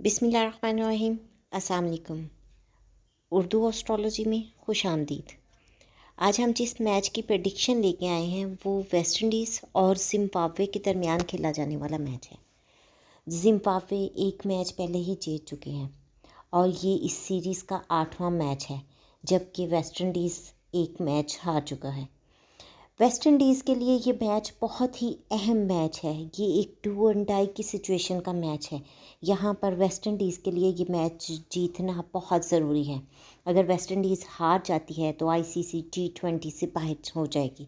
बिस्मिल्लाहिर्रहमानिर्रहीम। अस्सलाम वालेकुम। उर्दू एस्ट्रोलॉजी में खुश आमदीद। आज हम जिस मैच की प्रेडिक्शन लेके आए हैं वो वेस्ट इंडीज़ और जिम्बाब्वे के दरमियान खेला जाने वाला मैच है। जिम्बाब्वे एक मैच पहले ही जीत चुके हैं और ये इस सीरीज़ का 8वां मैच है, जबकि वेस्ट इंडीज़ एक मैच हार चुका है। वेस्ट इंडीज़ के लिए ये मैच बहुत ही अहम मैच है। ये एक डू एंड डाई की सिचुएशन का मैच है। यहाँ पर वेस्ट इंडीज़ के लिए ये मैच जीतना बहुत ज़रूरी है। अगर वेस्ट इंडीज़ हार जाती है तो आईसीसी T20 से बाहर हो जाएगी।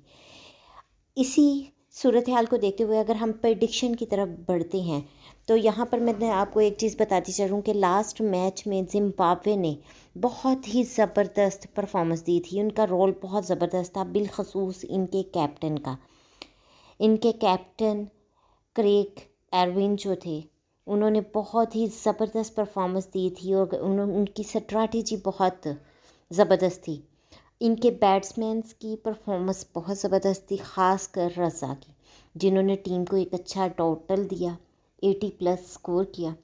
इसी सूरत हाल को देखते हुए अगर हम प्रेडिक्शन की तरफ बढ़ते हैं तो यहाँ पर मैं आपको एक चीज़ बताती चलूँ कि लास्ट मैच में जिम्बाब्वे ने बहुत ही ज़बरदस्त परफॉर्मेंस दी थी। उनका रोल बहुत ज़बरदस्त था, बिलखसूस इनके कैप्टन का। इनके कैप्टन क्रेग एरविन जो थे, उन्होंने बहुत ही ज़बरदस्त परफॉर्मेंस दी थी और उनकी स्ट्रैटेजी बहुत ज़बरदस्त थी। इनके बैट्समैन्स की परफॉर्मेंस बहुत ज़बरदस्त थी, ख़ास कर रज़ा की, जिन्होंने टीम को एक अच्छा टोटल दिया, 80+ स्कोर किया।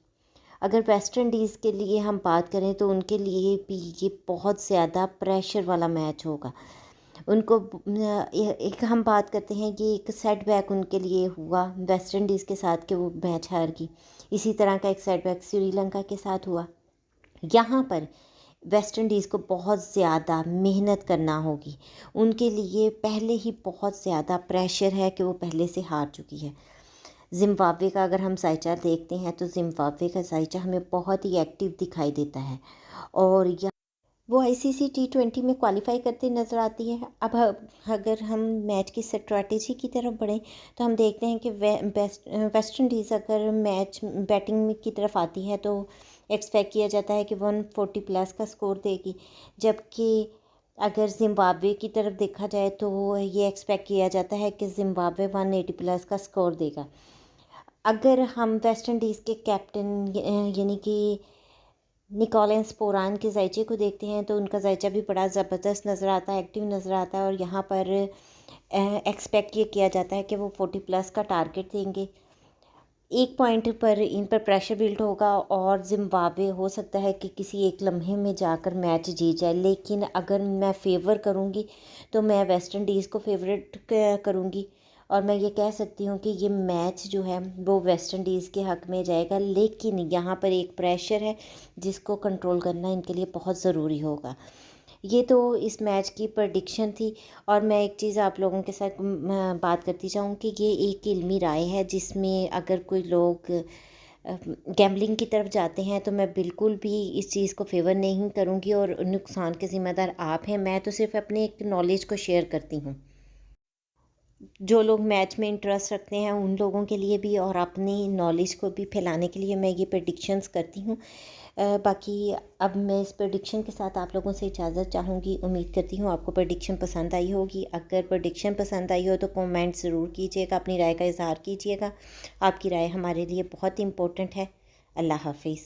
अगर वेस्ट इंडीज़ के लिए हम बात करें तो उनके लिए भी ये बहुत ज़्यादा प्रेशर वाला मैच होगा। उनको एक हम बात करते हैं कि एक सेटबैक उनके लिए हुआ वेस्ट इंडीज़ के साथ कि वो मैच हार गई। इसी तरह का एक सेटबैक श्रीलंका के साथ हुआ। यहाँ पर वेस्ट इंडीज़ को बहुत ज़्यादा मेहनत करना होगी। उनके लिए पहले ही बहुत ज़्यादा प्रेशर है कि वो पहले से हार चुकी है। जिम्बाब्वे का अगर हम साइचा देखते हैं तो जिम्बाब्वे का साइचा हमें बहुत ही एक्टिव दिखाई देता है और या वो आईसीसी T20 में क्वालिफाई करते नज़र आती है। अब अगर हम मैच की स्ट्रैटेजी की तरफ बढ़ें तो हम देखते हैं कि वेस्ट इंडीज़ अगर मैच बैटिंग की तरफ आती है तो एक्सपेक्ट किया जाता है कि 140+ का स्कोर देगी, जबकि अगर जिम्बाब्वे की तरफ देखा जाए तो ये एक्सपेक्ट किया जाता है कि जिम्बाब्वे 180+ का स्कोर देगा। अगर हम वेस्ट इंडीज़ के कैप्टन यानी कि निकोलस पोरान के जायचे को देखते हैं तो उनका जायचा भी बड़ा ज़बरदस्त नज़र आता है, एक्टिव नज़र आता है और यहाँ पर एक्सपेक्ट ये किया जाता है कि वो 40+ का टारगेट देंगे। एक पॉइंट पर इन पर प्रेशर बिल्ड होगा और जिम्बाब्वे हो सकता है कि किसी एक लम्हे में जाकर मैच जीत जाए, लेकिन अगर मैं फेवर करूँगी तो मैं वेस्ट इंडीज़ को फेवरेट करूँगी और मैं ये कह सकती हूँ कि ये मैच जो है वो वेस्ट इंडीज़ के हक़ में जाएगा। लेकिन यहाँ पर एक प्रेशर है जिसको कंट्रोल करना इनके लिए बहुत ज़रूरी होगा। ये तो इस मैच की प्रेडिक्शन थी और मैं एक चीज़ आप लोगों के साथ बात करती जाऊँ कि ये एक इल्मी राय है, जिसमें अगर कोई लोग गैम्बलिंग की तरफ जाते हैं तो मैं बिल्कुल भी इस चीज़ को फेवर नहीं करूँगी और नुकसान के ज़िम्मेदार आप हैं। मैं तो सिर्फ अपने एक नॉलेज को शेयर करती हूँ। जो लोग मैच में इंटरेस्ट रखते हैं उन लोगों के लिए भी और अपनी नॉलेज को भी फैलाने के लिए मैं ये प्रेडिक्शंस करती हूँ। बाकी अब मैं इस प्रेडिक्शन के साथ आप लोगों से इजाज़त चाहूँगी। उम्मीद करती हूँ आपको प्रेडिक्शन पसंद आई होगी। अगर प्रेडिक्शन पसंद आई हो तो कमेंट ज़रूर कीजिएगा, अपनी राय का इज़हार कीजिएगा। आपकी राय हमारे लिए बहुत इम्पोर्टेंट है। अल्लाह हाफिज़।